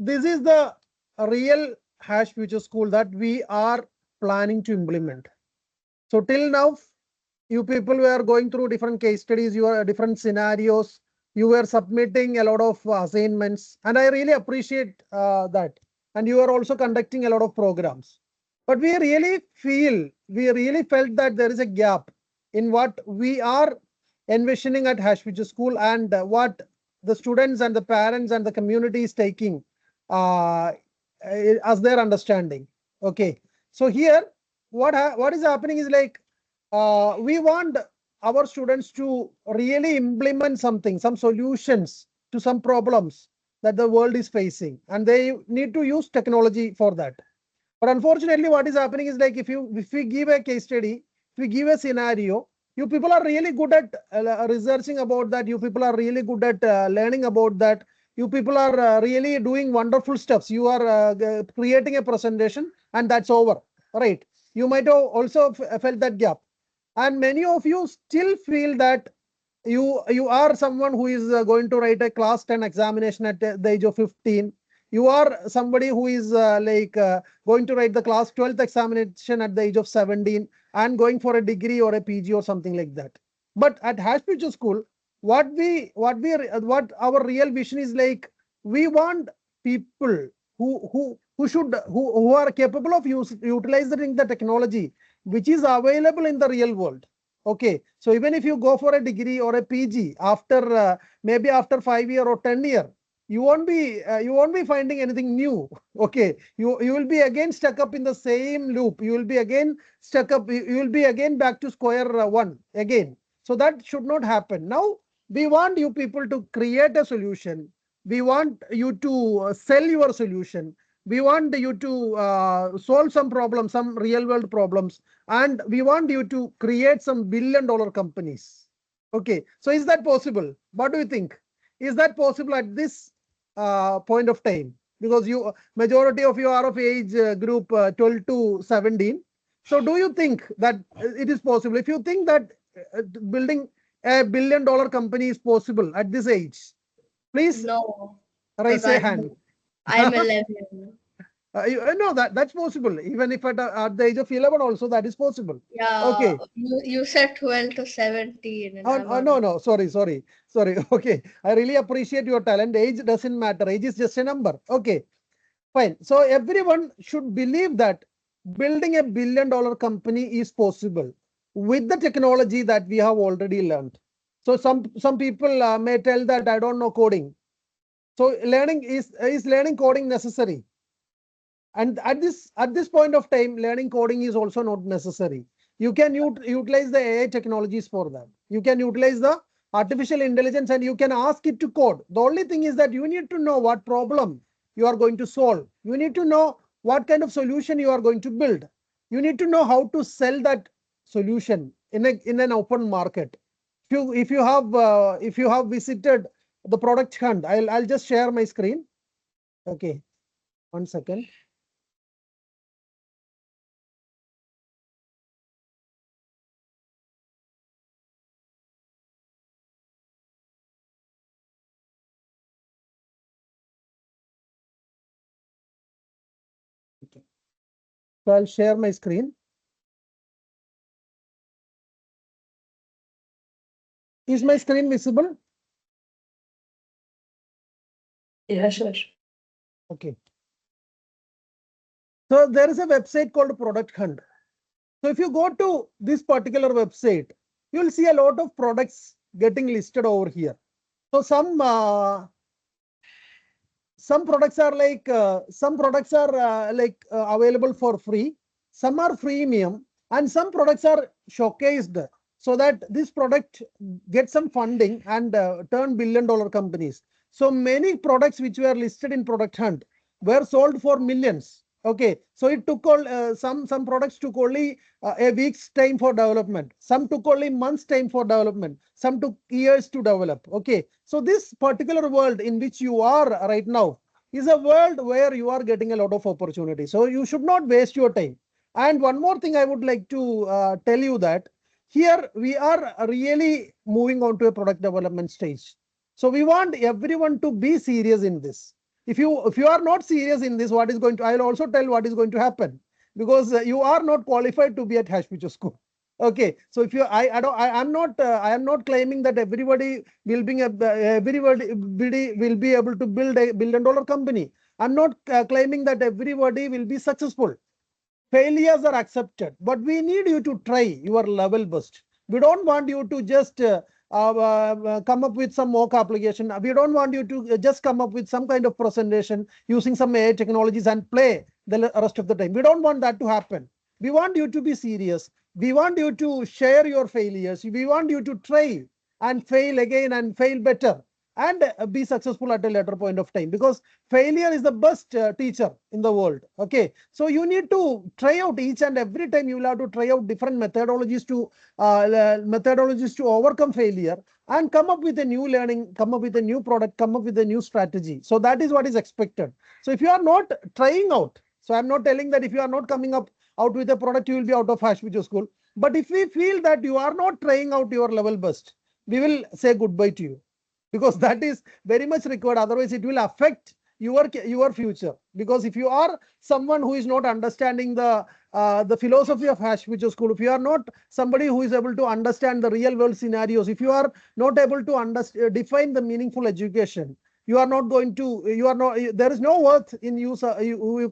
this is the real Hash Future School that we are planning to implement. So till now, you people were going through different case studies, you are different scenarios, you were submitting a lot of assignments, and I really appreciate that. And you are also conducting a lot of programs. But we really felt that there is a gap in what we are envisioning at Hash Future School and what the students and the parents and the community is taking uh, as their understanding. Okay, so here what is happening is like we want our students to really implement something, some solutions to some problems that the world is facing, and they need to use technology for that. But unfortunately, what is happening is like if we give a case study, if we give a scenario, you people are really good at researching about that. You people are really good at learning about that. You people are really doing wonderful stuffs. You are creating a presentation, and that's over, right? You might have also felt that gap, and many of you still feel that you are someone who is going to write a class 10 examination at the age of 15. You are somebody who is going to write the class 12th examination at the age of 17 and going for a degree or a PG or something like that. But at Hash Future School, what our real vision is like, we want people who are capable of utilizing the technology which is available in the real world. Okay, so even if you go for a degree or a PG after maybe after 5 year or 10 year, you won't be finding anything new. Okay, you will be again stuck up in the same loop. You will be again stuck up. You will be again back to square one again. So that should not happen. Now we want you people to create a solution. We want you to sell your solution. We want you to solve some problems, some real world problems, and we want you to create some billion-dollar companies. Okay, so is that possible? What do you think? Is that possible at this point of time? Because you majority of you are of age group 12 to 17. So do you think that it is possible? If you think that building a billion-dollar company is possible at this age, please No, raise a hand. I'm 11. No, that's possible. Even if at the age of 11 also, that is possible. Yeah, Okay. you said 12 to 17, and I'm No, no. Sorry. Okay. I really appreciate your talent. Age doesn't matter. Age is just a number. Okay. Fine. So everyone should believe that building a billion-dollar company is possible with the technology that we have already learned. So some people may tell that I don't know coding. So learning is learning coding necessary? And at this point of time, learning coding is also not necessary. You can utilize the AI technologies for that. You can utilize the artificial intelligence and you can ask it to code. The only thing is that you need to know what problem you are going to solve. You need to know what kind of solution you are going to build. You need to know how to sell that solution in an open market. If you have visited the product hunt, I'll just share my screen. Okay, 1 second. So I'll share my screen. Is my screen visible? Yeah, sure. Okay. So there is a website called Product Hunt. So if you go to this particular website, you'll see a lot of products getting listed over here. So some products are like available for free. Some are freemium, and some products are showcased so that this product gets some funding and turn billion-dollar companies. So many products which were listed in Product Hunt were sold for millions. Okay, so it took all some products took only a week's time for development. Some took only months time for development. Some took years to develop. Okay, so this particular world in which you are right now is a world where you are getting a lot of opportunity. So you should not waste your time. And one more thing I would like to tell you that here we are really moving on to a product development stage. So we want everyone to be serious in this. If you are not serious in this, what is going to, I'll also tell what is going to happen, because you are not qualified to be at Hash Future School. Okay, so if you, I am not claiming that everybody will be everybody will be able to build a billion-dollar company. I'm not claiming that everybody will be successful. Failures are accepted, but we need you to try your level best. We don't want you to just come up with some mock application. We don't want you to just come up with some kind of presentation using some AI technologies and play the rest of the time. We don't want that to happen. We want you to be serious. We want you to share your failures. We want you to try and fail again and fail better and be successful at a later point of time, because failure is the best teacher in the world. Okay, so you need to try out each and every time. You will have to try out different methodologies to overcome failure and come up with a new learning, come up with a new product, come up with a new strategy. So that is what is expected. So if you are not trying out, so I'm not telling that if you are not coming out with a product, you will be out of Hash Future School. But if we feel that you are not trying out your level best, we will say goodbye to you, because that is very much required. Otherwise, it will affect your future. Because if you are someone who is not understanding the philosophy of Hash Future School, if you are not somebody who is able to understand the real world scenarios, if you are not able to define the meaningful education, you are not going to, there is no worth in you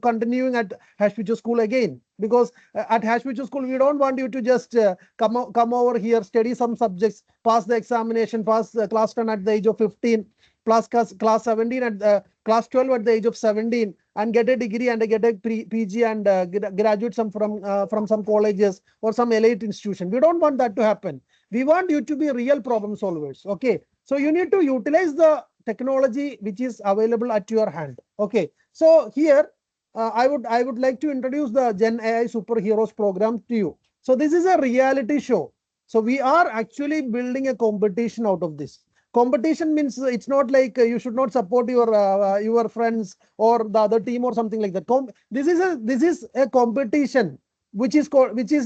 continuing at Hash Future School again. Because at Hash Future School, we don't want you to just come over here, study some subjects, pass the examination, pass class 10 at the age of 15, plus class 17 at class 12 at the age of 17, and get a degree and get a PG and graduate from some colleges or some elite institution. We don't want that to happen. We want you to be real problem solvers. Okay, so you need to utilize the technology which is available at your hand. Okay, so here I would like to introduce the GenAI SuperHeroes program to you. So this is a reality show. So we are actually building a competition out of this. Competition means it's not like you should not support your friends or the other team or something like that. This is a competition which is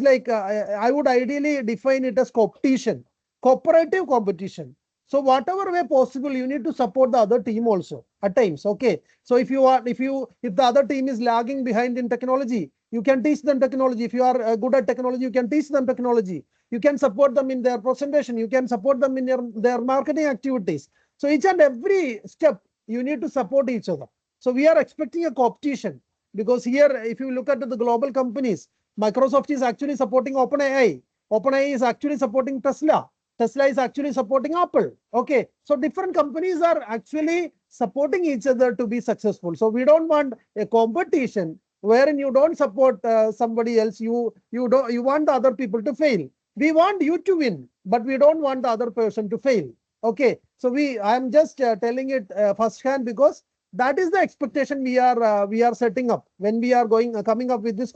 like I would ideally define it as competition, cooperative competition. So whatever way possible, you need to support the other team also at times. Okay. So if the other team is lagging behind in technology, you can teach them technology. If you are good at technology, you can teach them technology. You can support them in their presentation. You can support them in their marketing activities. So each and every step, you need to support each other. So we are expecting a competition, because here, if you look at the global companies, Microsoft is actually supporting OpenAI. OpenAI is actually supporting Tesla. Tesla is actually supporting Apple. Okay, so different companies are actually supporting each other to be successful. So we don't want a competition wherein you don't support somebody else. You want the other people to fail. We want you to win, but we don't want the other person to fail. Okay, so I am just telling it firsthand, because that is the expectation we are setting up when we are coming up with this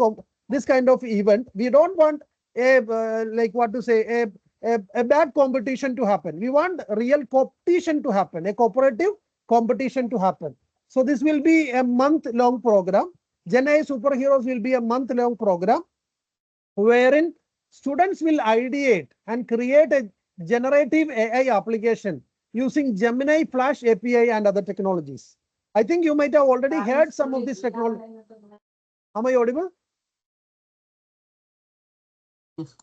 kind of event. We don't want a bad competition to happen. We want real competition to happen, a cooperative competition to happen. So this will be a month-long program. GenAI SuperHeroes will be a month-long program wherein students will ideate and create a generative AI application using Gemini, Flash API, and other technologies. I think you might have already heard some of this technology. Am I audible?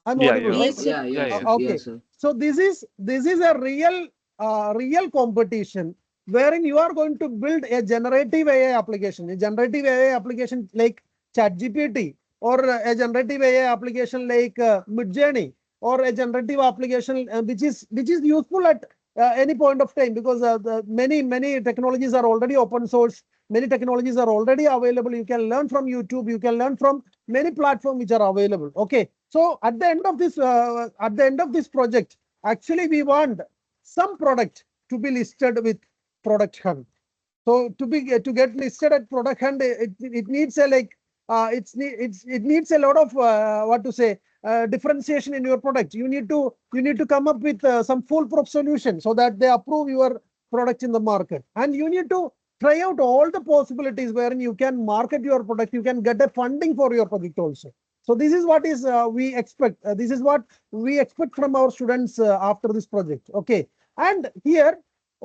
I'm audible, right? Yeah. Okay. So this is a real competition wherein you are going to build a generative AI application, like ChatGPT, or a generative AI application like Midjourney, or a generative application which is useful at any point of time, because many technologies are already open source. Many technologies are already available. You can learn from YouTube. You can learn from many platforms which are available. Okay. So at the end of this project, actually we want some product to be listed with Product Hunt. So to get listed at Product Hunt, it needs a it needs a lot of differentiation in your product. You need to come up with some foolproof solution so that they approve your product in the market, and you need to try out all the possibilities wherein you can market your product. You can get a funding for your product also. So this is what we expect. This is what we expect from our students after this project. Okay, and here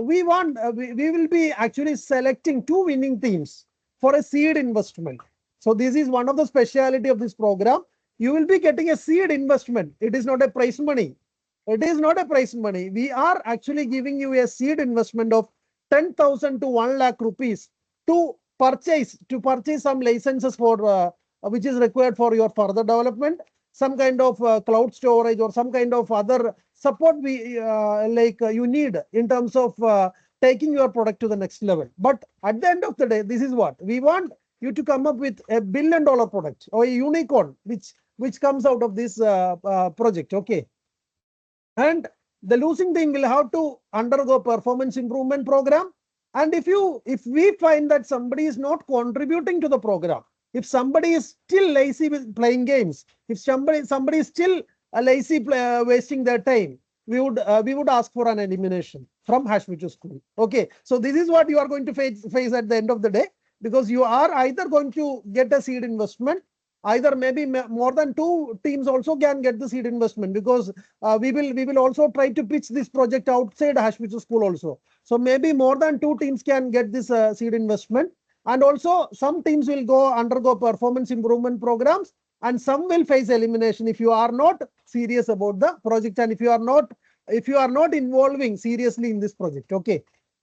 we want we will be actually selecting 2 winning teams for a seed investment. So this is one of the speciality of this program. You will be getting a seed investment. It is not a prize money. It is not a prize money. We are actually giving you a seed investment of 10,000 to 1 lakh rupees to purchase some licenses for which is required for your further development, some kind of cloud storage or some kind of other support we you need in terms of taking your product to the next level. But at the end of the day, this is what we want you to come up with a $1 billion product or a unicorn which comes out of this project. Okay. And the losing team will have to undergo performance improvement program. And if we find that somebody is not contributing to the program, if somebody is still lazy with playing games, if somebody is still lazy wasting their time, we would ask for an elimination from Hash Future School. Okay, so this is what you are going to face at the end of the day, because you are either going to get a seed investment, either maybe more than 2 teams also can get the seed investment, because we will also try to pitch this project outside Hash Future School also. So maybe more than 2 teams can get this seed investment. And also some teams will undergo performance improvement programs, and some will face elimination if you are not serious about the project, and if you are not involving seriously in this project. Okay.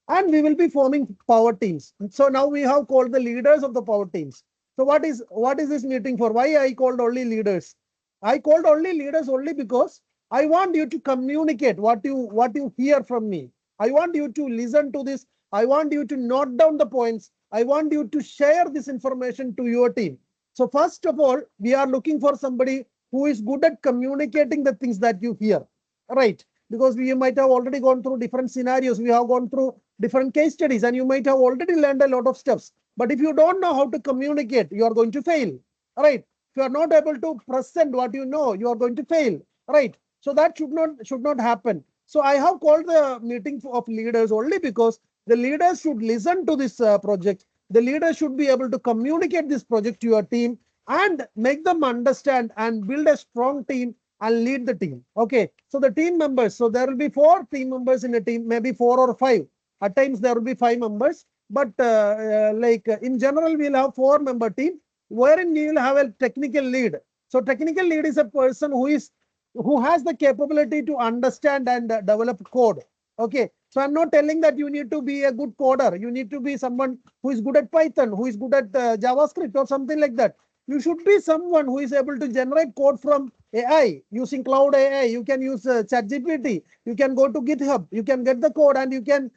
And we will be forming power teams. So now we have called the leaders of the power teams. So what is this meeting for? Why I called only leaders? I called only leaders only because I want you to communicate what you hear from me. I want you to listen to this. I want you to note down the points. I want you to share this information to your team. So first of all, we are looking for somebody who is good at communicating the things that you hear, right? Because we might have already gone through different scenarios. We have gone through different case studies, and you might have already learned a lot of steps. But if you don't know how to communicate, you are going to fail, right? If you are not able to present what you know, you are going to fail, right? So that should not happen. So I have called the meeting of leaders only because the leaders should listen to this project. The leaders should be able to communicate this project to your team and make them understand and build a strong team and lead the team. Okay. So the team members, so there will be 4 team members in a team, maybe 4 or 5. At times there will be 5 members. But in general, we'll have 4-member team wherein we will have a technical lead. So technical lead is a person who has the capability to understand and develop code. Okay. So I'm not telling that you need to be a good coder. You need to be someone who is good at Python, who is good at JavaScript or something like that. You should be someone who is able to generate code from AI using cloud AI. You can use ChatGPT. You can go to GitHub. You can get the code and you can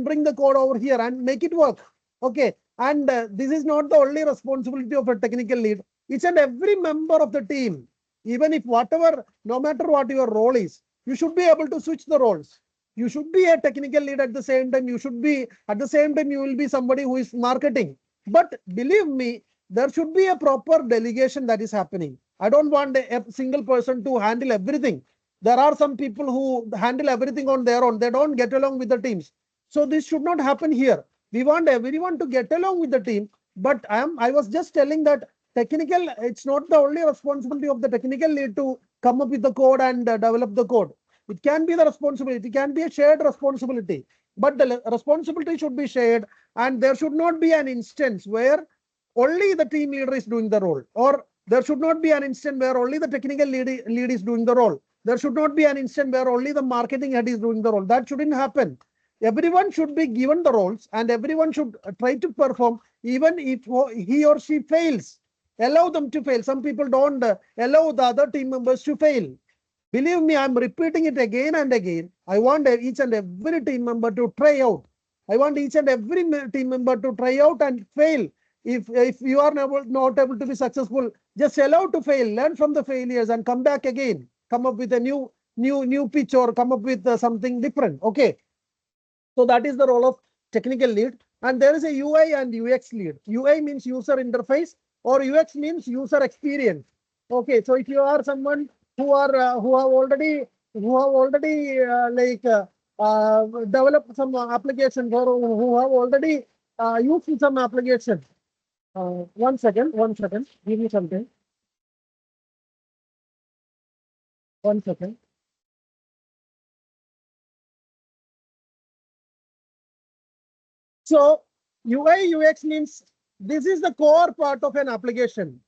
bring the code over here and make it work. Okay. And this is not the only responsibility of a technical lead. Each and every member of the team, even if no matter what your role is, you should be able to switch the roles. You should be a technical lead at the same time. You will be somebody who is marketing. But believe me, there should be a proper delegation that is happening. I don't want a single person to handle everything. There are some people who handle everything on their own. They don't get along with the teams. So this should not happen here. We want everyone to get along with the team. But I was just telling that it's not the only responsibility of the technical lead to come up with the code and develop the code. It can be the responsibility. It can be a shared responsibility. But the responsibility should be shared, and there should not be an instance where only the team leader is doing the role, or there should not be an instance where only the technical lead is doing the role. There should not be an instance where only the marketing head is doing the role. That shouldn't happen. Everyone should be given the roles, and everyone should try to perform, even if he or she fails. Allow them to fail. Some people don't allow the other team members to fail. Believe me, I'm repeating it again and again. I want each and every team member to try out. I want each and every team member to try out and fail. If you are not able to be successful, just allow to fail. Learn from the failures and come back again. Come up with a new pitch, or come up with something different. Okay. So that is the role of technical lead. And there is a UI and UX lead. UI means user interface, or UX means user experience. Okay. So if you are someone who have already developed some applications, or who have already used some application. One second. Give me something. 1 second. So UI UX means this is the core part of an application.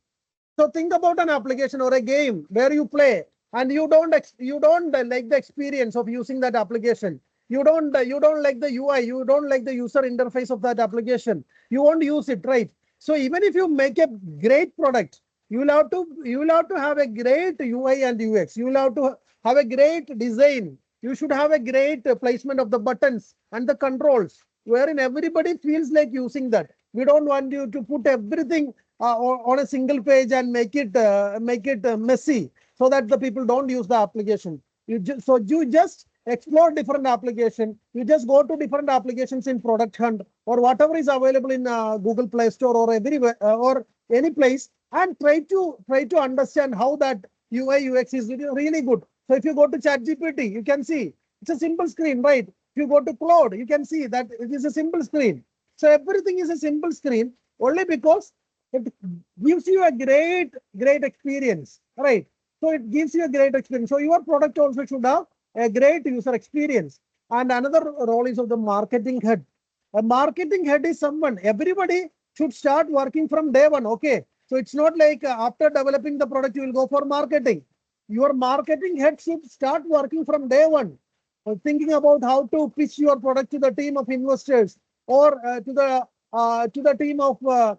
So think about an application or a game where you play and you don't like the experience of using that application. You don't like the UI. You don't like the user interface of that application. You won't use it, right? So even if you make a great product, you will have to have a great UI and UX. You will have to have a great design. You should have a great placement of the buttons and the controls, wherein everybody feels like using that. We don't want you to put everything on a single page and make it messy so that the people don't use the application. So you just explore different application. You just go to different applications in Product Hunt or whatever is available in Google Play Store or everywhere or any place, and try to understand how that UI UX is really good. So if you go to ChatGPT, you can see it's a simple screen, right? If you go to Cloud, you can see that it is a simple screen. So everything is a simple screen only because it gives you a great experience, right? So it gives you a great experience. So your product also should have a great user experience. And another role is of the marketing head. A marketing head is someone, everybody should start working from day one. Okay. So it's not like after developing the product, you will go for marketing. Your marketing head should start working from day one, thinking about how to pitch your product to the team of investors or to the team of the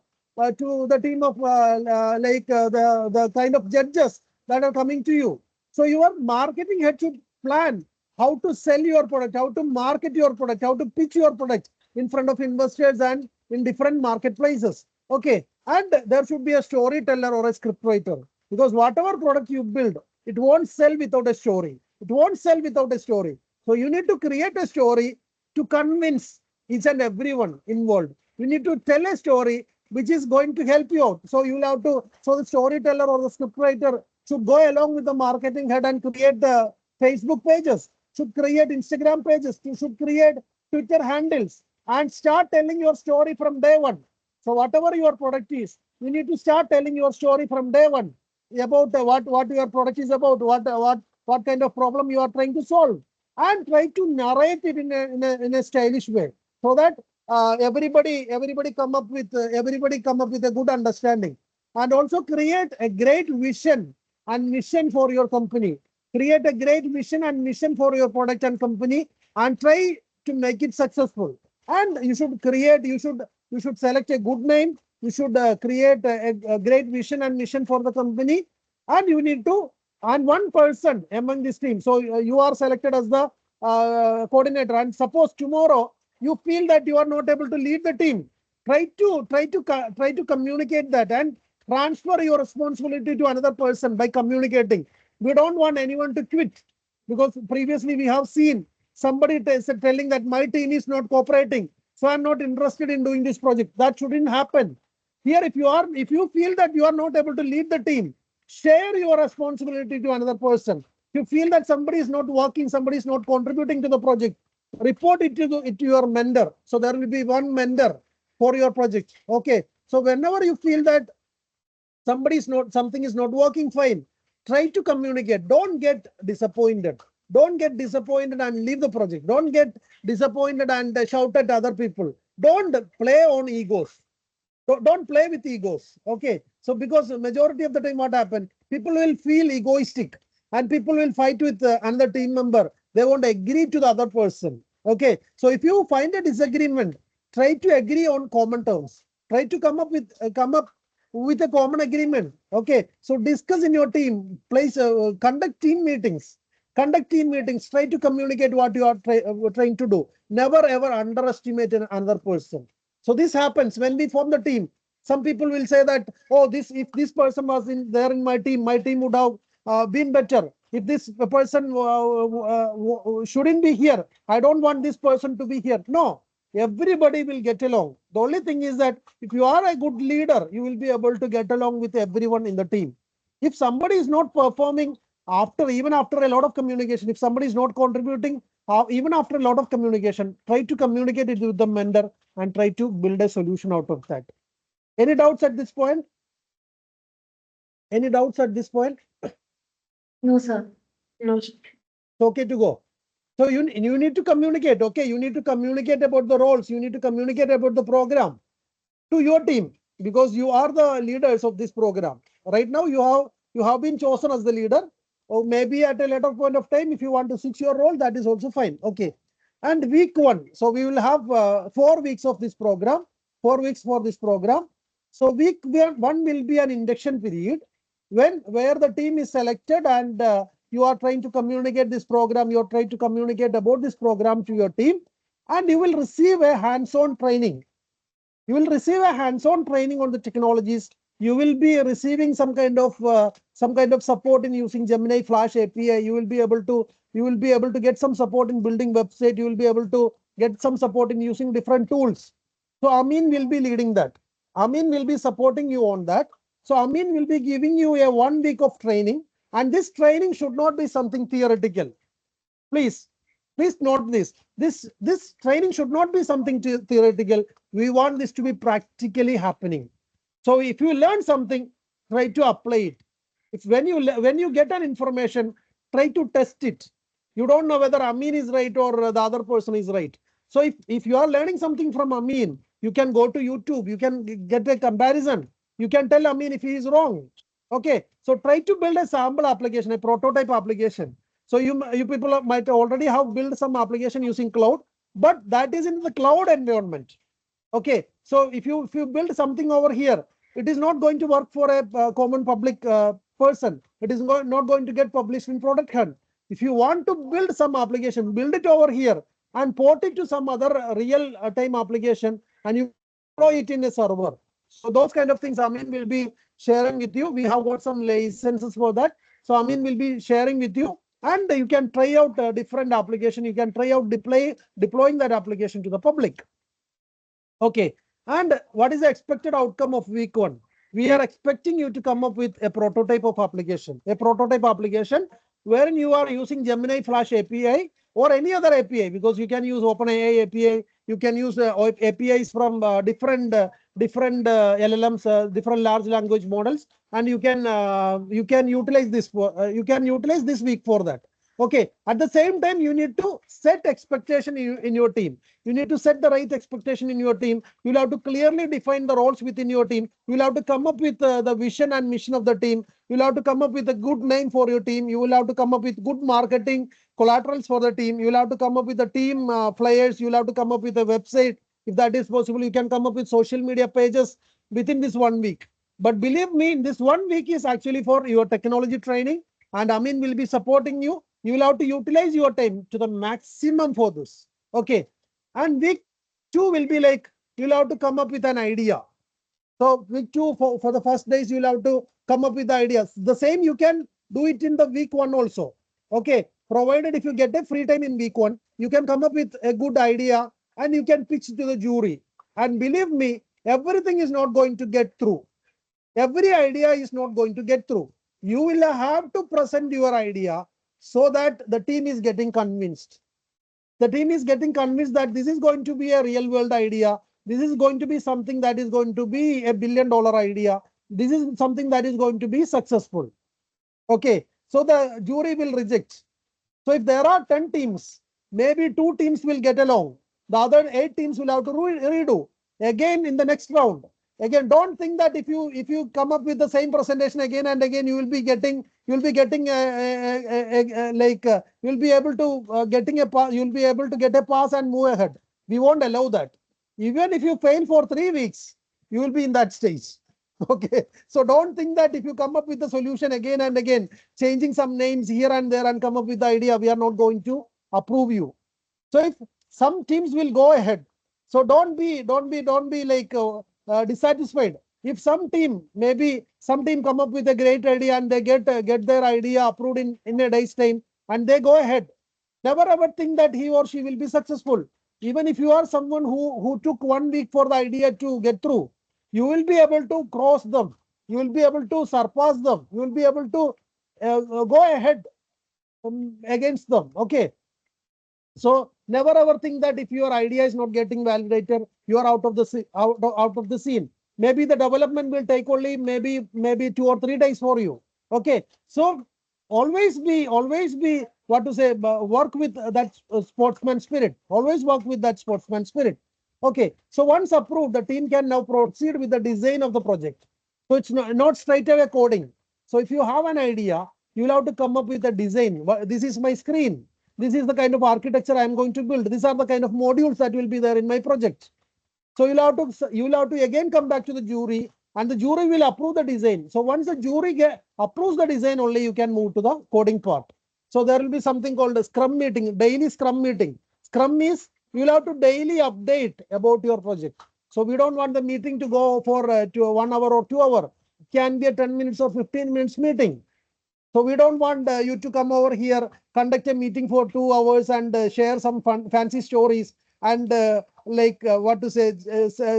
kind of judges that are coming to you. So your marketing head should plan how to sell your product, how to market your product, how to pitch your product in front of investors and in different marketplaces. Okay. And there should be a storyteller or a scriptwriter, because whatever product you build, it won't sell without a story. It won't sell without a story. So you need to create a story to convince each and everyone involved. You need to tell a story which is going to help you out. So you'll have to, so the storyteller or the scriptwriter should go along with the marketing head and create the Facebook pages, should create Instagram pages, you should create Twitter handles and start telling your story from day one. So whatever your product is, you need to start telling your story from day one about what your product is about, what kind of problem you are trying to solve, and try to narrate it in a stylish way, so that everybody come up with a good understanding. And also create a great vision and mission for your company. Create a great vision and mission for your product and company, and try to make it successful. And you should select a good name. You should create a great vision and mission for the company, and you need to, and one person among this team. So you are selected as the coordinator, and suppose tomorrow you feel that you are not able to lead the team, try to communicate that and transfer your responsibility to another person by communicating. We don't want anyone to quit, because previously we have seen somebody telling that my team is not cooperating, so I'm not interested in doing this project. That shouldn't happen. Here, if you feel that you are not able to lead the team, share your responsibility to another person. If you feel that somebody is not working, somebody is not contributing to the project, report it to your mentor. So there will be one mentor for your project. Okay. So whenever you feel that something is not working fine, try to communicate. Don't get disappointed. Don't get disappointed and leave the project. Don't get disappointed and shout at other people. Don't play on egos. Don't play with egos. Okay. So because the majority of the time what happens, people will feel egoistic and people will fight with another team member. They won't agree to the other person. Okay. So if you find a disagreement, try to agree on common terms. Try to come up with a common agreement. Okay. So discuss in your team, conduct team meetings. Conduct team meetings. Try to communicate what you are trying to do. Never ever underestimate another person. So this happens when we form the team. Some people will say that, oh, if this person was there in my team would have been better. If this person shouldn't be here, I don't want this person to be here. No, everybody will get along. The only thing is that if you are a good leader, you will be able to get along with everyone in the team. If somebody is not performing even after a lot of communication, if somebody is not contributing, even after a lot of communication, try to communicate it with the mentor and try to build a solution out of that. Any doubts at this point? Any doubts at this point? No, sir. No, sir. It's okay to go. So you need to communicate. Okay, you need to communicate about the roles. You need to communicate about the program to your team, because you are the leaders of this program. Right now, you have been chosen as the leader, or maybe at a later point of time, if you want to switch your role, that is also fine. Okay. And week 1, so we will have 4 weeks of this program, 4 weeks for this program. So week 1 will be an induction period where the team is selected, and you are trying to communicate this program. You are trying to communicate about this program to your team, and you will receive a hands-on training. You will receive a hands-on training on the technologies. You will be receiving some kind of support in using Gemini Flash API. You will be able to get some support in building website. You will be able to get some support in using different tools. So Amin will be leading that. Amin will be supporting you on that. So Amin will be giving you a 1 week of training, and this training should not be something theoretical. Please note this. This training should not be something theoretical. We want this to be practically happening. So if you learn something, try to apply it. If when you get an information, try to test it. You don't know whether Amin is right or the other person is right. So if you are learning something from Amin, you can go to YouTube. You can get a comparison. You can tell Amin if he is wrong. Okay. So try to build a sample application, a prototype application. So you people might already have built some application using cloud, but that is in the cloud environment. Okay. So if you build something over here, it is not going to work for a common public person. It is not going to get published in Product Hunt. If you want to build some application, build it over here and port it to some other real time application, and you deploy it in a server. So those kind of things Amin will be sharing with you. We have got some licenses for that. So Amin will be sharing with you, and you can try out different application. You can try out deploying that application to the public. Okay. And what is the expected outcome of week 1? We are expecting you to come up with a prototype of application, wherein you are using Gemini Flash API or any other API, because you can use OpenAI API. You can use APIs from different LLMs, different large language models, and you can utilize this this week for that. Okay. At the same time, you need to set expectation in your team. You need to set the right expectation in your team. You'll have to clearly define the roles within your team. You'll have to come up with the vision and mission of the team. You'll have to come up with a good name for your team. You will have to come up with good marketing collaterals for the team. You'll have to come up with the team flyers. You'll have to come up with a website. If that is possible, you can come up with social media pages within this 1 week. But believe me, this 1 week is actually for your technology training, and Amin will be supporting you. You will have to utilize your time to the maximum for this. Okay. And week 2 will be like, you'll have to come up with an idea. So week 2, for the first days, you'll have to come up with the ideas. The same you can do it in the week 1 also. Okay. Provided if you get a free time in week 1, you can come up with a good idea and you can pitch to the jury. And believe me, everything is not going to get through. Every idea is not going to get through. You will have to present your idea so that the team is getting convinced. The team is getting convinced that this is going to be a real world idea. This is going to be something that is going to be a $1 billion idea. This is something that is going to be successful. Okay. So the jury will reject. So if there are 10 teams, maybe 2 teams will get along. The other 8 teams will have to redo again in the next round. Again, don't think that if you come up with the same presentation again and again, you will be getting you'll be able to get a pass and move ahead. We won't allow that. Even if you fail for 3 weeks, you will be in that stage. Okay. So don't think that if you come up with the solution again and again, changing some names here and there and come up with the idea, we are not going to approve you. So if some teams will go ahead, so don't be like dissatisfied. If some team come up with a great idea and they get their idea approved in a day's time and they go ahead, never ever think that he or she will be successful. Even if you are someone who took 1 week for the idea to get through, you will be able to cross them. You will be able to surpass them. You will be able to go ahead against them. Okay. So never ever think that if your idea is not getting validated, you are out of the scene. Maybe the development will take only maybe 2 or 3 days for you. Okay. So always be what to say, work with that sportsman spirit. Always work with that sportsman spirit. Okay, so once approved, the team can now proceed with the design of the project. So it's not straight away coding. So if you have an idea, you'll have to come up with a design. This is my screen. This is the kind of architecture I'm going to build. These are the kind of modules that will be there in my project. So you'll have to again come back to the jury, and the jury will approve the design. So once the jury approves the design, only you can move to the coding part. So there will be something called a scrum meeting, daily scrum meeting. Scrum is you'll have to daily update about your project. So we don't want the meeting to go for to 1 hour or 2 hour. It can be a 10 minutes or 15 minutes meeting. So we don't want you to come over here, conduct a meeting for 2 hours and share some fancy stories and what to say,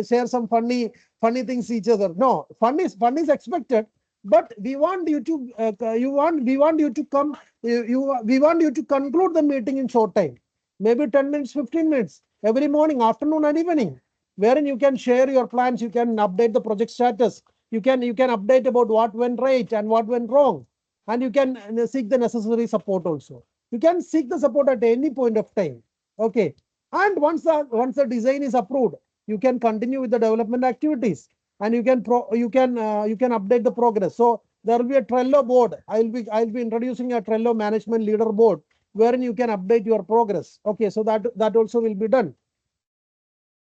share some funny things each other. No, fun is expected, but we want you to we want you to come. We want you to conclude the meeting in short time, maybe 10 minutes, 15 minutes every morning, afternoon, and evening, wherein you can share your plans. You can update the project status. You can update about what went right and what went wrong, and you can seek the necessary support also. You can seek the support at any point of time. Okay. And once the design is approved, you can continue with the development activities, and you can update the progress. So there will be a Trello board. I'll be introducing a Trello management leader board wherein you can update your progress. Okay, so that also will be done.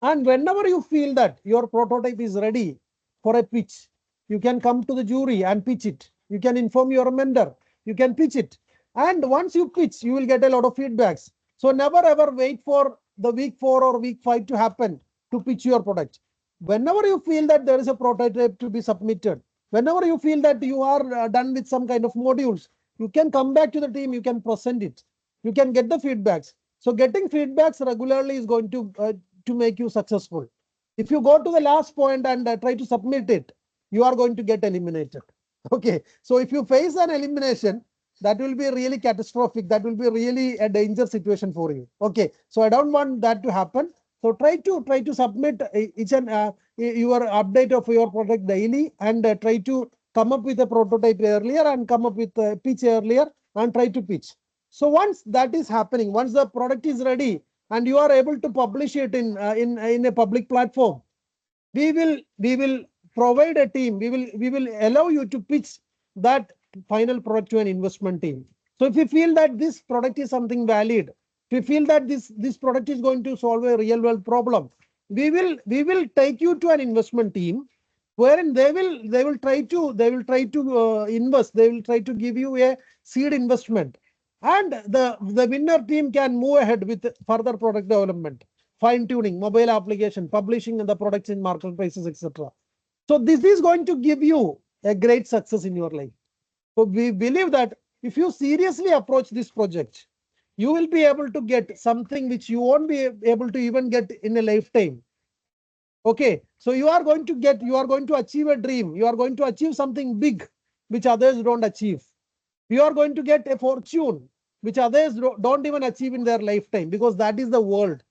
And whenever you feel that your prototype is ready for a pitch, you can come to the jury and pitch it. You can inform your mentor. You can pitch it. And once you pitch, you will get a lot of feedbacks. So never ever wait for the week 4 or week 5 to happen to pitch your product. Whenever you feel that there is a prototype to be submitted, whenever you feel that you are done with some kind of modules, you can come back to the team. You can present it. You can get the feedbacks. So getting feedbacks regularly is going to make you successful. If you go to the last point and try to submit it, you are going to get eliminated. Okay, so if you face an elimination, that will be really catastrophic. That will be really a danger situation for you. Okay, so I don't want that to happen. So try to submit each and your update of your product daily, and try to come up with a prototype earlier and come up with a pitch earlier and try to pitch. So once that is happening, once the product is ready and you are able to publish it in a public platform, we will provide a team. We will allow you to pitch that final product to an investment team. So if you feel that this product is something valid, if you feel that this product is going to solve a real world problem, we will take you to an investment team wherein they will try to invest. They will try to give you a seed investment, and the winner team can move ahead with further product development, fine tuning, mobile application, publishing the products in marketplaces, etc. So this is going to give you a great success in your life. So we believe that if you seriously approach this project, you will be able to get something which you won't be able to even get in a lifetime. Okay, so you are going to achieve a dream. You are going to achieve something big which others don't achieve. You are going to get a fortune which others don't even achieve in their lifetime, because that is the world.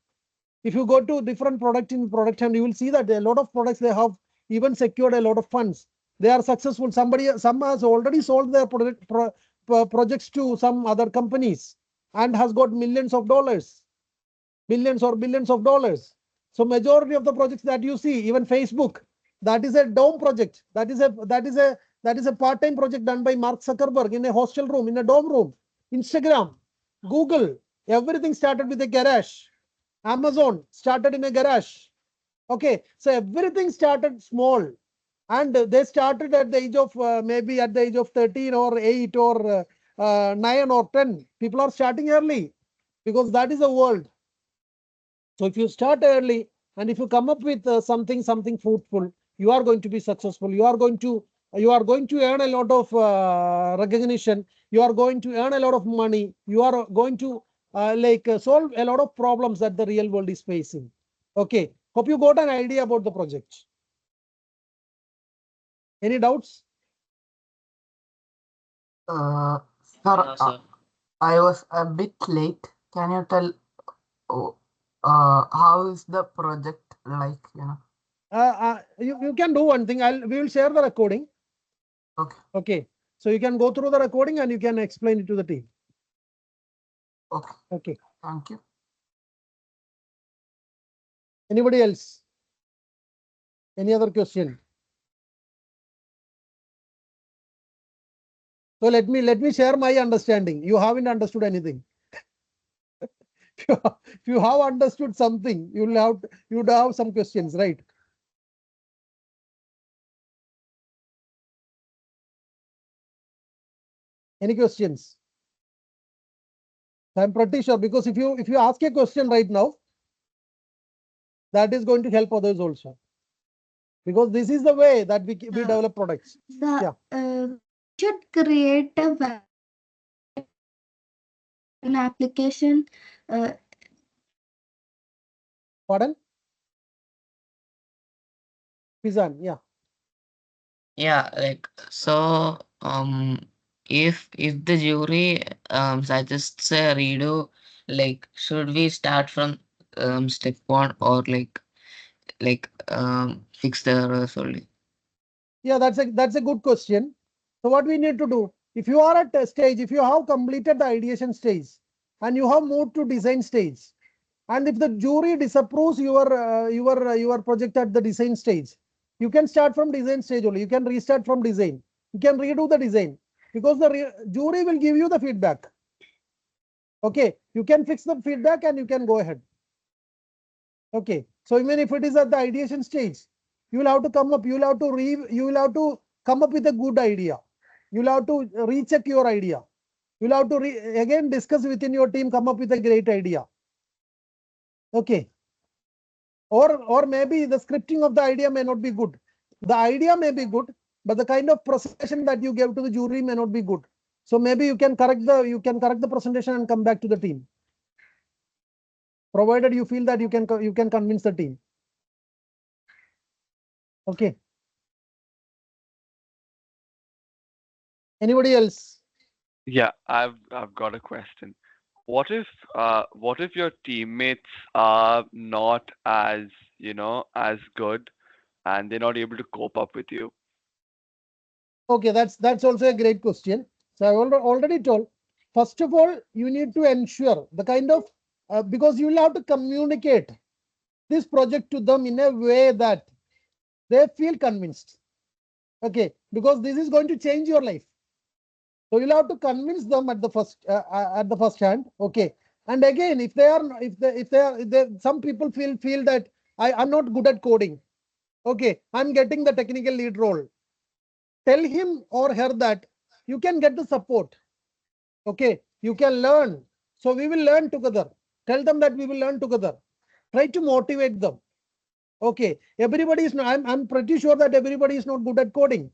If you go to different product in production, you will see that a lot of products, they have even secured a lot of funds. They are successful. Some has already sold their projects to some other companies and has got millions of dollars, millions or billions of dollars. So majority of the projects that you see, even Facebook, that is a dome project. That is a part-time project done by Mark Zuckerberg in a hostel room, in a dorm room. Instagram, Google, everything started with a garage. Amazon started in a garage. Okay, so everything started small, and they started at the age of maybe at the age of 13 or 8 or 9 or 10. People are starting early because that is the world. So if you start early and if you come up with something fruitful, you are going to be successful. You are going to earn a lot of recognition. You are going to earn a lot of money. You are going to solve a lot of problems that the real world is facing. Okay, hope you got an idea about the project. Any doubts? Sir, I was a bit late. Can you tell how is the project like? You can do one thing. We will share the recording. Okay. Okay. So you can go through the recording and you can explain it to the team. Okay. Okay. Thank you. Anybody else? Any other question? So let me share my understanding. You haven't understood anything. If you have understood something, you'd have some questions, right? Any questions? I'm pretty sure, because if you ask a question right now, that is going to help others also. Because this is the way that we develop products. Yeah. Should create an application. Pardon? Pizan, yeah. Yeah, like so if the jury suggests a redo, like should we start from step one, or fix the errors only? Yeah, that's a good question. So what we need to do, if you are at a stage, if you have completed the ideation stage and you have moved to design stage, and if the jury disapproves your project at the design stage, you can start from design stage only. You can restart from design. You can redo the design, because the jury will give you the feedback. Okay, you can fix the feedback and you can go ahead. Okay, so even if it is at the ideation stage, you will have to come up. You will have to come up with a good idea. You will have to recheck your idea. You will have to again discuss within your team, come up with a great idea. Okay. Or maybe the scripting of the idea may not be good. The idea may be good, but the kind of presentation that you gave to the jury may not be good. So maybe you can correct the presentation and come back to the team, provided you feel that you can convince the team. Okay. Anybody else? Yeah, I've got a question. What if your teammates are not as, as good, and they're not able to cope up with you? Okay, that's also a great question. So I already told. First of all, you need to ensure the kind of because you will have to communicate this project to them in a way that they feel convinced. Okay, because this is going to change your life. So you'll have to convince them at the first hand. Okay, and again, some people feel that I'm not good at coding. Okay, I'm getting the technical lead role. Tell him or her that you can get the support. Okay, you can learn. So we will learn together. Tell them that we will learn together. Try to motivate them. Okay, everybody is not. I'm pretty sure that everybody is not good at coding.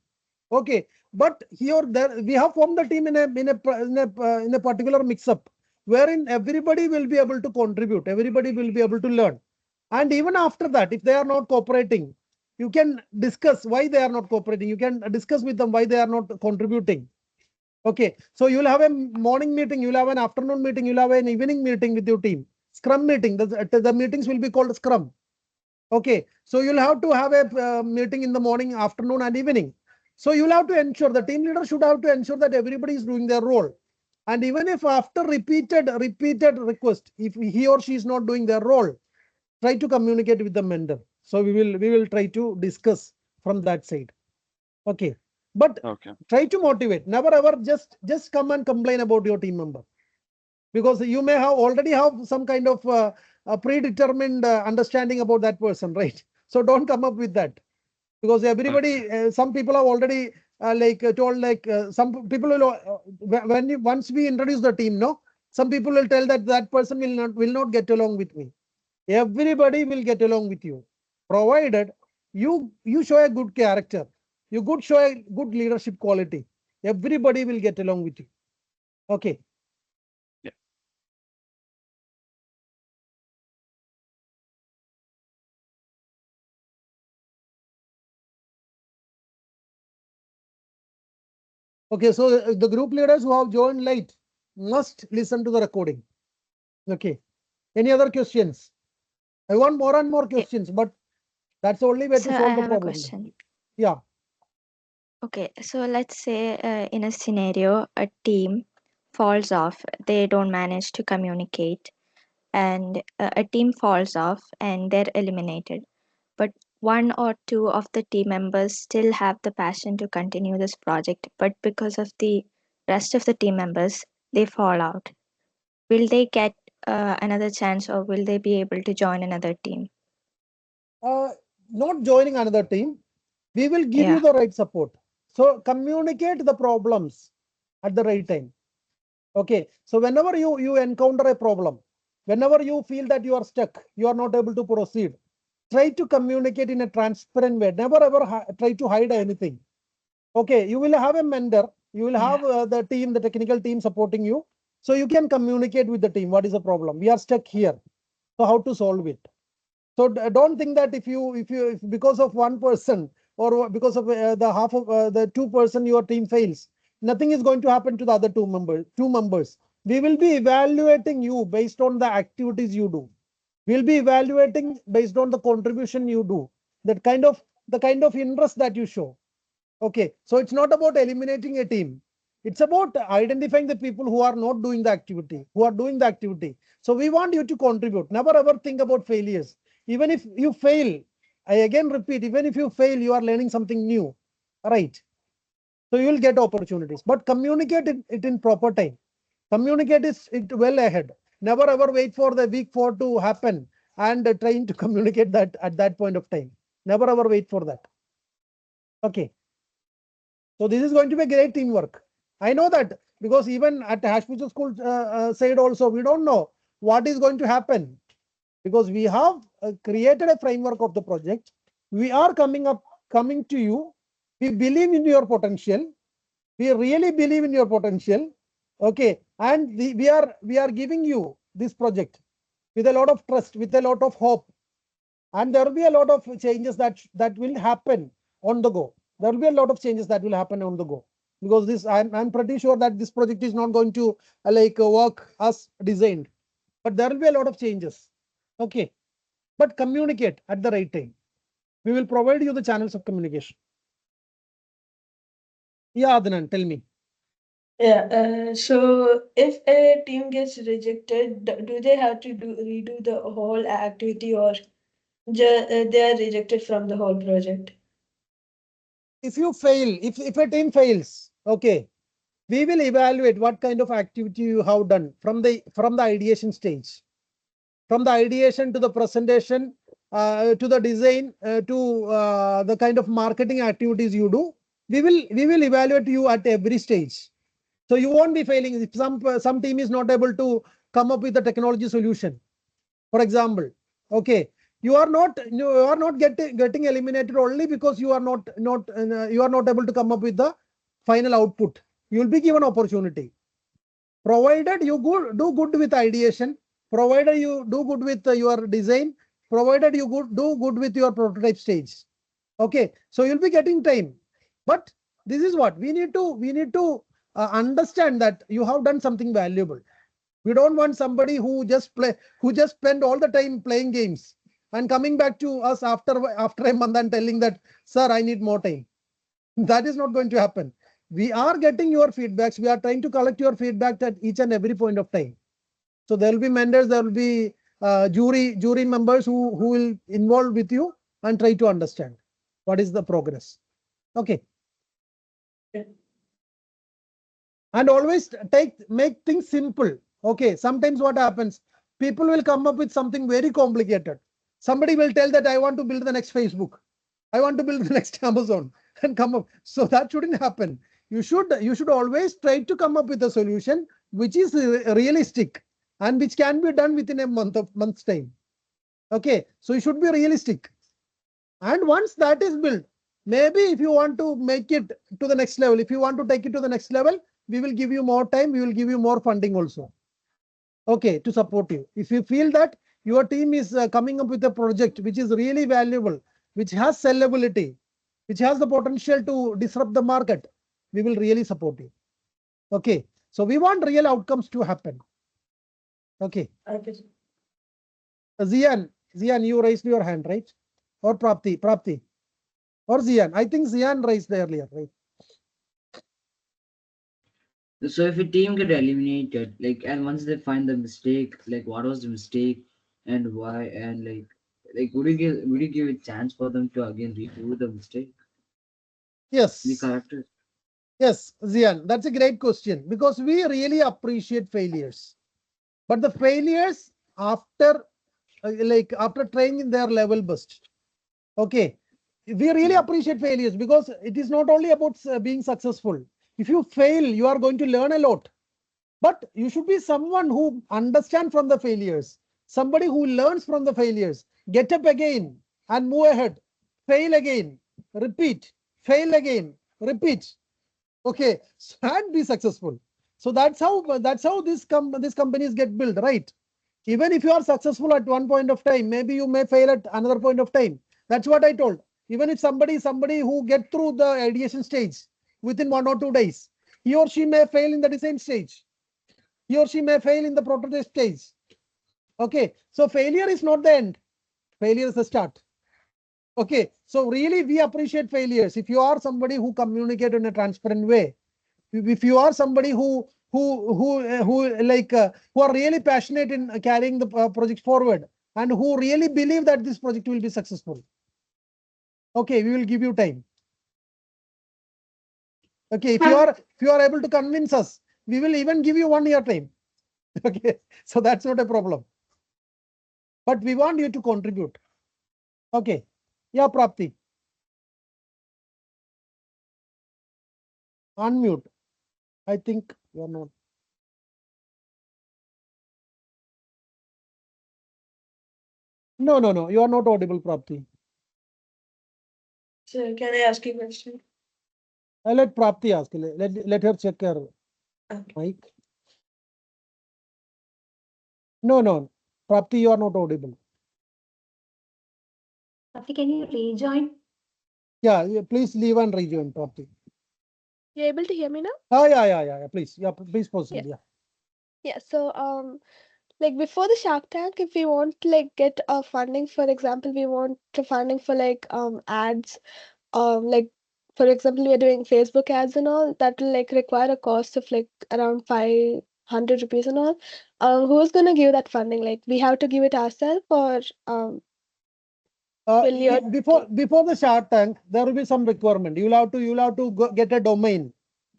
Okay, but here there we have formed the team in a particular mix-up wherein everybody will be able to contribute. Everybody will be able to learn. And even after that, if they are not cooperating, you can discuss why they are not cooperating. You can discuss with them why they are not contributing. Okay, so you'll have a morning meeting, you'll have an afternoon meeting, you'll have an evening meeting with your team. Scrum meeting. The meetings will be called Scrum. Okay, so you'll have to have a meeting in the morning, afternoon, and evening. So you'll have to ensure, the team leader should have to ensure that everybody is doing their role. And even if after repeated request, if he or she is not doing their role, try to communicate with the mentor. So we will try to discuss from that side. Okay, but Okay. try to motivate. Never ever just come and complain about your team member, because you may already have some kind of a predetermined understanding about that person, right? So don't come up with that, because everybody, some people have already told, some people will once we introduce the team, no, some people will tell that person will not get along with me. Everybody will get along with you, provided you show a good character, you show a good leadership quality. Everybody will get along with you. Okay. Yeah. Okay, so the group leaders who have joined late must listen to the recording. Okay. Any other questions? I want more and more questions, but that's the only way to So I solve the have a problem. question. Yeah. Okay, so let's say in a scenario, a team falls off, they don't manage to communicate, and a team falls off and they're eliminated. But one or two of the team members still have the passion to continue this project, but because of the rest of the team members, they fall out. Will they get another chance, or will they be able to join another team? Not joining another team, we will give you Yeah. the right support. So communicate the problems at the right time. Okay, so whenever you encounter a problem, whenever you feel that you are stuck, you are not able to proceed, try to communicate in a transparent way. Never ever try to hide anything. Okay, you will have a mentor, you will have the team, the technical team supporting you, so you can communicate with the team. What is the problem? We are stuck here, so how to solve it? So don't think that if because of one person or because of the half of the 2% your team fails, nothing is going to happen to the other two members. We will be evaluating you based on the activities you do. We'll be evaluating based on the contribution you do, the kind of interest that you show. Okay, so it's not about eliminating a team. It's about identifying the people who are not doing the activity, who are doing the activity. So we want you to contribute. Never ever think about failures. Even if you fail, I again repeat, even if you fail, you are learning something new, right? So you will get opportunities, but communicate it in proper time. Communicate it well ahead. Never ever wait for the week 4 to happen and trying to communicate that at that point of time. Never ever wait for that. Okay. So this is going to be a great teamwork. I know that because even at Hash Future School side also, we don't know what is going to happen because we have created a framework of the project. We are coming to you. We believe in your potential. We really believe in your potential. Okay. And we are giving you this project with a lot of trust, with a lot of hope. And there will be a lot of changes that will happen on the go. There will be a lot of changes that will happen on the go because this I'm pretty sure that this project is not going to work as designed, but there will be a lot of changes. Okay, but communicate at the right time. We will provide you the channels of communication. Yeah, Adnan, tell me. Yeah, so if a team gets rejected, do they have to redo the whole activity, or they are rejected from the whole project? If you fail, if a team fails, okay, we will evaluate what kind of activity you have done from the ideation stage. From the ideation to the presentation, to the design, to the kind of marketing activities you do, we will evaluate you at every stage. So you won't be failing if some team is not able to come up with a technology solution. For example, okay, you are not getting eliminated only because you are not able to come up with the final output. You will be given opportunity, provided you do good with ideation, provided you do good with your design, provided you do good with your prototype stage. Okay, so you'll be getting time, but this is what we need to understand that you have done something valuable. We don't want somebody who just spend all the time playing games and coming back to us after a month and telling that, sir, I need more time. That is not going to happen. We are getting your feedbacks. We are trying to collect your feedback at each and every point of time. So there will be mentors, there will be jury members who will involve with you and try to understand what is the progress. Okay. And always make things simple. Okay. Sometimes what happens, people will come up with something very complicated. Somebody will tell that I want to build the next Facebook. I want to build the next Amazon and come up. So that shouldn't happen. You should always try to come up with a solution which is realistic and which can be done within a month's time. Okay, so you should be realistic. And once that is built, maybe if you want to make it to the next level, if you want to take it to the next level, we will give you more time. We will give you more funding also. Okay, to support you. If you feel that your team is coming up with a project which is really valuable, which has sellability, which has the potential to disrupt the market, we will really support you. Okay, so we want real outcomes to happen. Okay. Okay. Zian, you raised your hand, right? Or Prapti, or Zian. I think Zian raised earlier, right? So if a team get eliminated, like, and once they find the mistake, like what was the mistake and why, and like would you give a chance for them to again redo the mistake? The Yes. characters. Yes, Zian, that's a great question because we really appreciate failures. But the failures after after trying their level best. Okay. We really appreciate failures because it is not only about being successful. If you fail, you are going to learn a lot. But you should be someone who understands from the failures, somebody who learns from the failures, get up again and move ahead, fail again, repeat, fail again, repeat. Okay, and be successful. So that's how these companies get built, right? Even if you are successful at one point of time, maybe you may fail at another point of time. That's what I told. Even if somebody who get through the ideation stage within 1 or 2 days, he or she may fail in the design stage. He or she may fail in the prototype stage. Okay, so failure is not the end. Failure is the start. Okay, so really we appreciate failures. If you are somebody who communicate in a transparent way, if you are somebody who are really passionate in carrying the project forward and who really believe that this project will be successful, okay, we will give you time. Okay, if you are able to convince us, we will even give you 1 year time. Okay, so that's not a problem, but we want you to contribute. Okay, yeah, Prapti, unmute. I think you are not. No, you are not audible, Prapti. So can I ask you a question? I'll let Prapti ask. Let her check her Okay. mic. No, Prapti, you are not audible. Prapti, can you rejoin? Yeah, please leave and rejoin, Prapti. You able to hear me now? Yeah. Please, please proceed. Yeah. Yeah. Yeah. So like before the Shark Tank, if we want to like get funding, for example, we want to funding for like ads, like for example, we are doing Facebook ads and all that will like require a cost of like around 500 rupees and all. Who's gonna give that funding? Like we have to give it ourselves or will your Before the Shark Tank, there will be some requirement. You'll have to get a domain,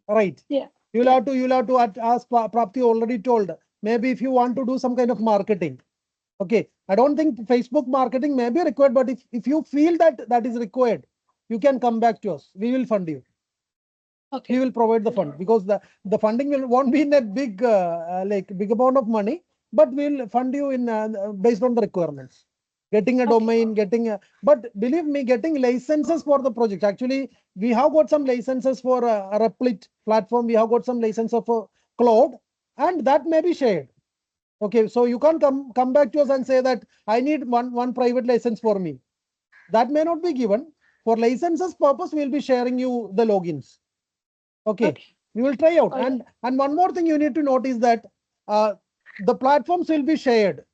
right? yeah You'll have to ask Prapti already told. Maybe if you want to do some kind of marketing. Okay, I don't think Facebook marketing may be required, but if you feel that that is required, you can come back to us. We will fund you. okay We will provide the fund because the funding won't be in a big amount of money, but we'll fund you in based on the requirements. Getting a okay domain, but believe me, getting licenses for the project. Actually, we have got some licenses for a Replit platform. We have got some licenses for cloud, and that may be shared. Okay, so you can't come back to us and say that I need one private license for me. That may not be given. For licenses purpose, we'll be sharing you the logins. Okay, we will try out. Alright. And one more thing you need to note is that the platforms will be shared.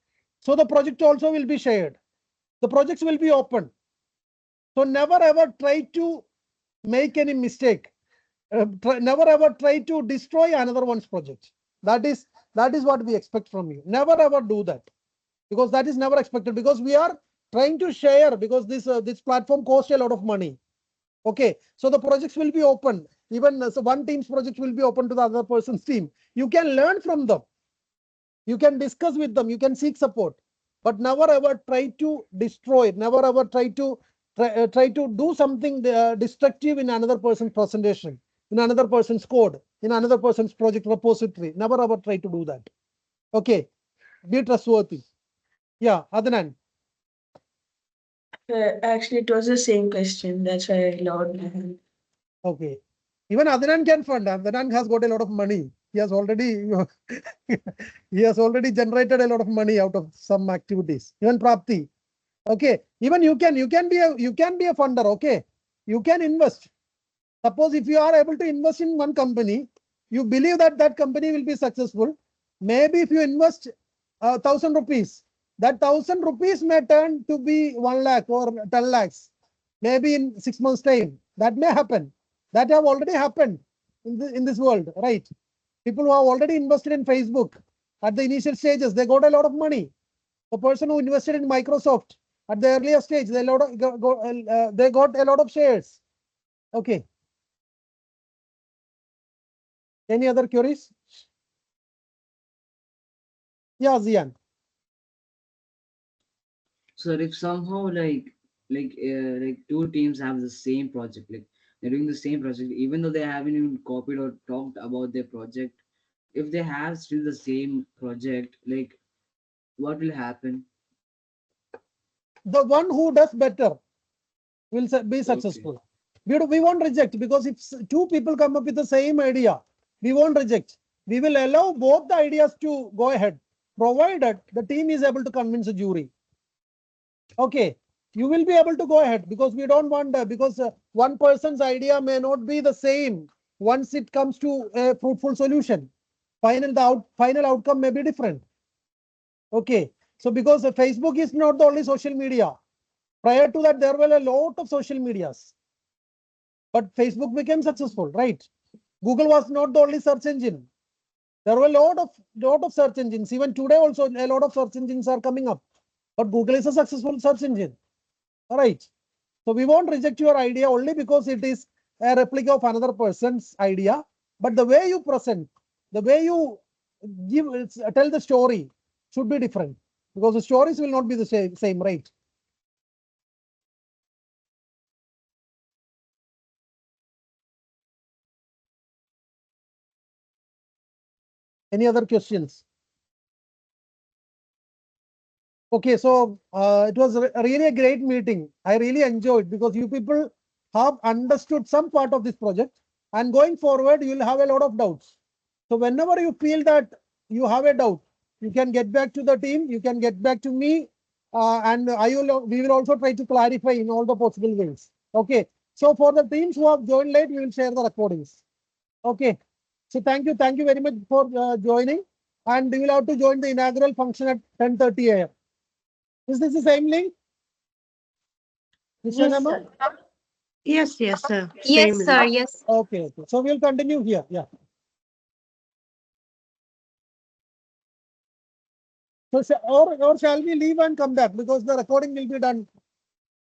So the project also will be shared. The projects will be open. So never ever try to make any mistake. Never ever try to destroy another one's project. That is what we expect from you. Never ever do that, because that is never expected, because we are trying to share, because this platform costs a lot of money. Okay, so the projects will be open. Even so one team's project will be open to the other person's team. You can learn from them. You can discuss with them. You can seek support, but never ever try to destroy. Never ever try to do something destructive in another person's presentation, in another person's code, in another person's project repository. Never ever try to do that. Okay, be trustworthy. Yeah, Adnan. Actually, it was the same question. That's why I lowered my hand. Okay. Even Adnan can fund. Adnan has got a lot of money. He has already he has already generated a lot of money out of some activities. Even Prapti. Okay. Even you can be a funder. Okay. You can invest. Suppose if you are able to invest in one company, you believe that that company will be successful. Maybe if you invest 1,000 rupees, that 1,000 rupees may turn to be 1 lakh or 10 lakhs. Maybe in 6 months' time. That may happen. That have already happened in this world, right? People who have already invested in Facebook at the initial stages, they got a lot of money. The person who invested in Microsoft at the earlier stage, they got a lot of shares. Okay. Any other queries? Yeah, Zian. So if somehow like two teams have the same project, like they're doing the same project, even though they haven't even copied or talked about their project, if they have still the same project, like what will happen? The one who does better will be Okay. successful. We won't reject, because if two people come up with the same idea, we won't reject. We will allow both the ideas to go ahead, provided the team is able to convince the jury. Okay, you will be able to go ahead, because we don't want because one person's idea may not be the same once it comes to a fruitful solution. Final outcome may be different. Okay, so because Facebook is not the only social media. Prior to that, there were a lot of social medias, but Facebook became successful, right? Google was not the only search engine. There were a lot of search engines. Even today also, a lot of search engines are coming up, but Google is a successful search engine. All right. So we won't reject your idea only because it is a replica of another person's idea. But the way you present, the way you tell the story should be different, because the stories will not be the same, right? Any other questions? Okay, so it was really a great meeting. I really enjoyed, because you people have understood some part of this project, and going forward, you will have a lot of doubts. So whenever you feel that you have a doubt, you can get back to the team, you can get back to me, and we will also try to clarify in all the possible ways. Okay. So for the teams who have joined late, we will share the recordings. Okay. So thank you very much for joining, and you will have to join the inaugural function at 10:30 a.m. Is this the same link? Mr. Yes, Nama? sir. Yes, sir. Yes, Same sir. link. Yes. Okay. So we'll continue here. Yeah. So or shall we leave and come back, because the recording will be done